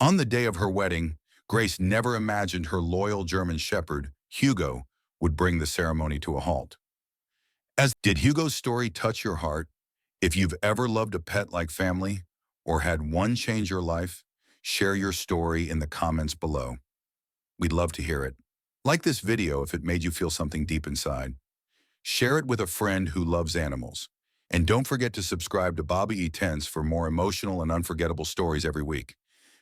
On the day of her wedding, Grace never imagined her loyal German shepherd, Hugo, would bring the ceremony to a halt. Did Hugo's story touch your heart? If you've ever loved a pet like family or had one change your life, share your story in the comments below. We'd love to hear it. Like this video if it made you feel something deep inside. Share it with a friend who loves animals. And don't forget to subscribe to Bobby E. Tense for more emotional and unforgettable stories every week.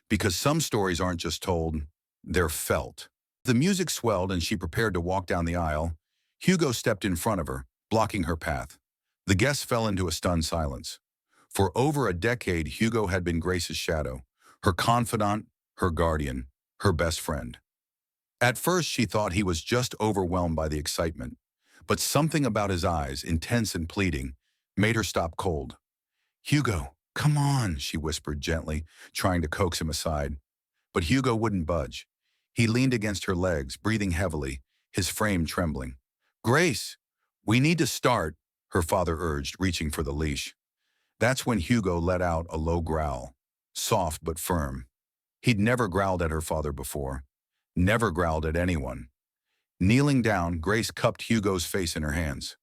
Because some stories aren't just told, they're felt. The music swelled and she prepared to walk down the aisle. Hugo stepped in front of her, blocking her path. The guests fell into a stunned silence. For over a decade, Hugo had been Grace's shadow, her confidant, her guardian, her best friend. At first, she thought he was just overwhelmed by the excitement, but something about his eyes, intense and pleading, made her stop cold. "Hugo, come on," she whispered gently, trying to coax him aside. But Hugo wouldn't budge. He leaned against her legs, breathing heavily, his frame trembling. "Grace, we need to start," her father urged, reaching for the leash. That's when Hugo let out a low growl, soft but firm. He'd never growled at her father before, never growled at anyone. Kneeling down, Grace cupped Hugo's face in her hands.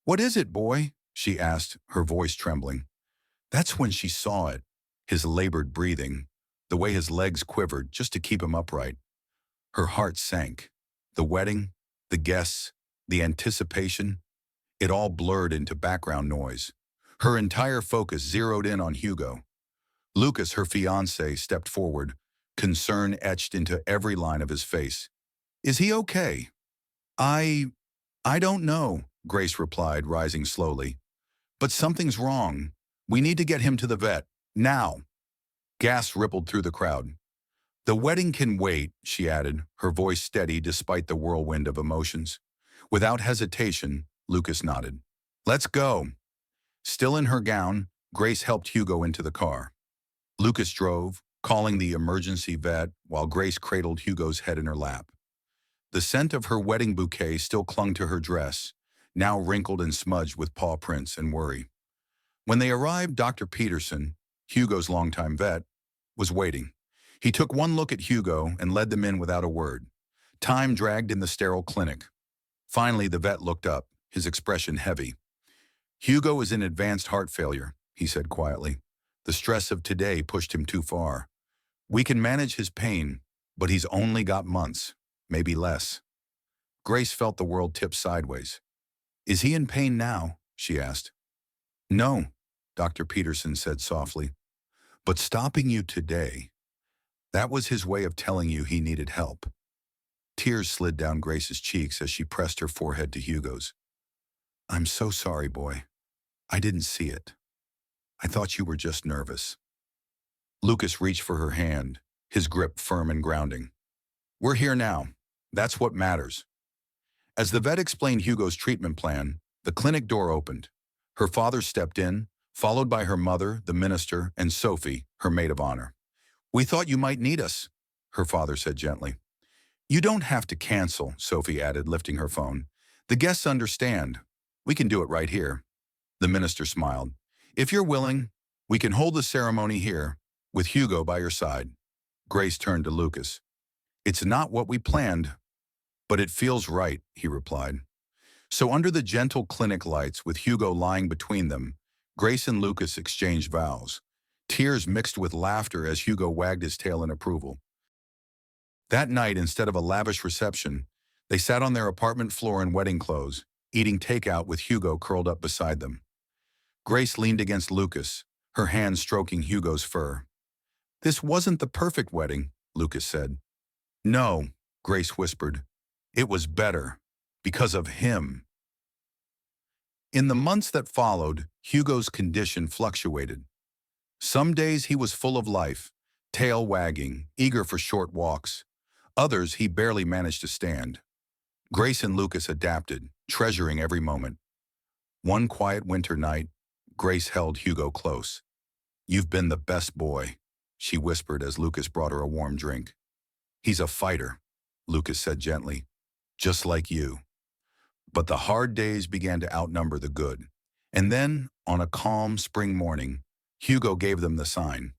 "What is it, boy?" she asked, her voice trembling. That's when she saw it, his labored breathing, the way his legs quivered just to keep him upright. Her heart sank. The wedding, the guests, the anticipation, it all blurred into background noise. Her entire focus zeroed in on Hugo. Lucas, her fiancé, stepped forward, concern etched into every line of his face. "Is he okay?" I don't know," Grace replied, rising slowly. "But something's wrong. We need to get him to the vet, now." Gasps rippled through the crowd. "The wedding can wait," she added, her voice steady despite the whirlwind of emotions. Without hesitation, Lucas nodded. "Let's go." Still in her gown, Grace helped Hugo into the car. Lucas drove, calling the emergency vet while Grace cradled Hugo's head in her lap. The scent of her wedding bouquet still clung to her dress, now wrinkled and smudged with paw prints and worry. When they arrived, Dr. Peterson, Hugo's longtime vet, was waiting. He took one look at Hugo and led them in without a word. Time dragged in the sterile clinic. Finally, the vet looked up, his expression heavy. "Hugo is in advanced heart failure," he said quietly. "The stress of today pushed him too far. We can manage his pain, but he's only got months, maybe less." Grace felt the world tip sideways. "Is he in pain now?" she asked. "No," Dr. Peterson said softly. "But stopping you today, that was his way of telling you he needed help." Tears slid down Grace's cheeks as she pressed her forehead to Hugo's. "I'm so sorry, boy. I didn't see it. I thought you were just nervous." Lucas reached for her hand, his grip firm and grounding. "We're here now. That's what matters." As the vet explained Hugo's treatment plan, the clinic door opened. Her father stepped in, followed by her mother, the minister, and Sophie, her maid of honor. "We thought you might need us," her father said gently. "You don't have to cancel," Sophie added, lifting her phone. "The guests understand. We can do it right here." The minister smiled. "If you're willing, we can hold the ceremony here, with Hugo by your side." Grace turned to Lucas. "It's not what we planned, but it feels right," he replied. So under the gentle clinic lights, with Hugo lying between them, Grace and Lucas exchanged vows. Tears mixed with laughter as Hugo wagged his tail in approval. That night, instead of a lavish reception, they sat on their apartment floor in wedding clothes, eating takeout with Hugo curled up beside them. Grace leaned against Lucas, her hand stroking Hugo's fur. "This wasn't the perfect wedding," Lucas said. "No," Grace whispered. "It was better, because of him." In the months that followed, Hugo's condition fluctuated. Some days he was full of life, tail wagging, eager for short walks. Others he barely managed to stand. Grace and Lucas adapted, treasuring every moment. One quiet winter night, Grace held Hugo close. "You've been the best boy," she whispered as Lucas brought her a warm drink. "He's a fighter," Lucas said gently, "just like you." But the hard days began to outnumber the good. And then, on a calm spring morning, Hugo gave them the sign.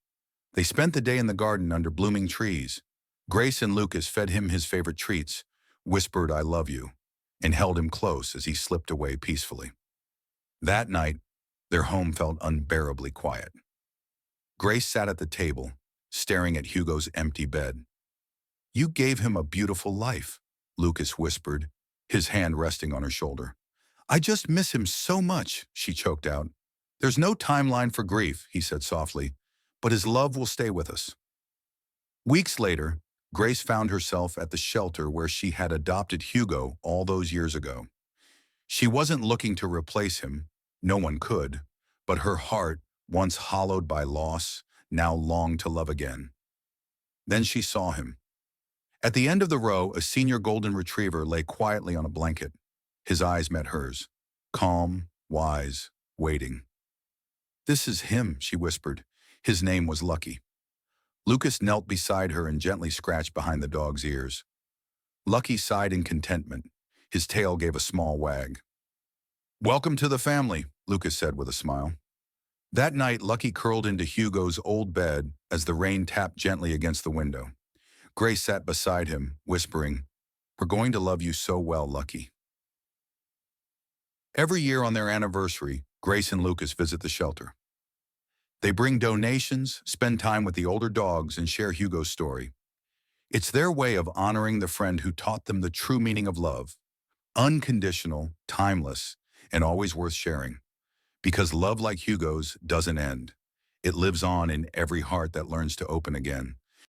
They spent the day in the garden under blooming trees. Grace and Lucas fed him his favorite treats, whispered "I love you," and held him close as he slipped away peacefully. That night, their home felt unbearably quiet. Grace sat at the table, staring at Hugo's empty bed. "You gave him a beautiful life," Lucas whispered, his hand resting on her shoulder. "I just miss him so much," she choked out. "There's no timeline for grief," he said softly, "but his love will stay with us." Weeks later, Grace found herself at the shelter where she had adopted Hugo all those years ago. She wasn't looking to replace him, no one could, but her heart, once hollowed by loss, now longed to love again. Then she saw him. At the end of the row, a senior golden retriever lay quietly on a blanket. His eyes met hers, calm, wise, waiting. "This is him," she whispered. His name was Lucky. Lucas knelt beside her and gently scratched behind the dog's ears. Lucky sighed in contentment. His tail gave a small wag. "Welcome to the family," Lucas said with a smile. That night, Lucky curled into Hugo's old bed as the rain tapped gently against the window. Grace sat beside him, whispering, "We're going to love you so well, Lucky." Every year on their anniversary, Grace and Lucas visit the shelter. They bring donations, spend time with the older dogs, and share Hugo's story. It's their way of honoring the friend who taught them the true meaning of love, unconditional, timeless, and always worth sharing. Because love like Hugo's doesn't end. It lives on in every heart that learns to open again.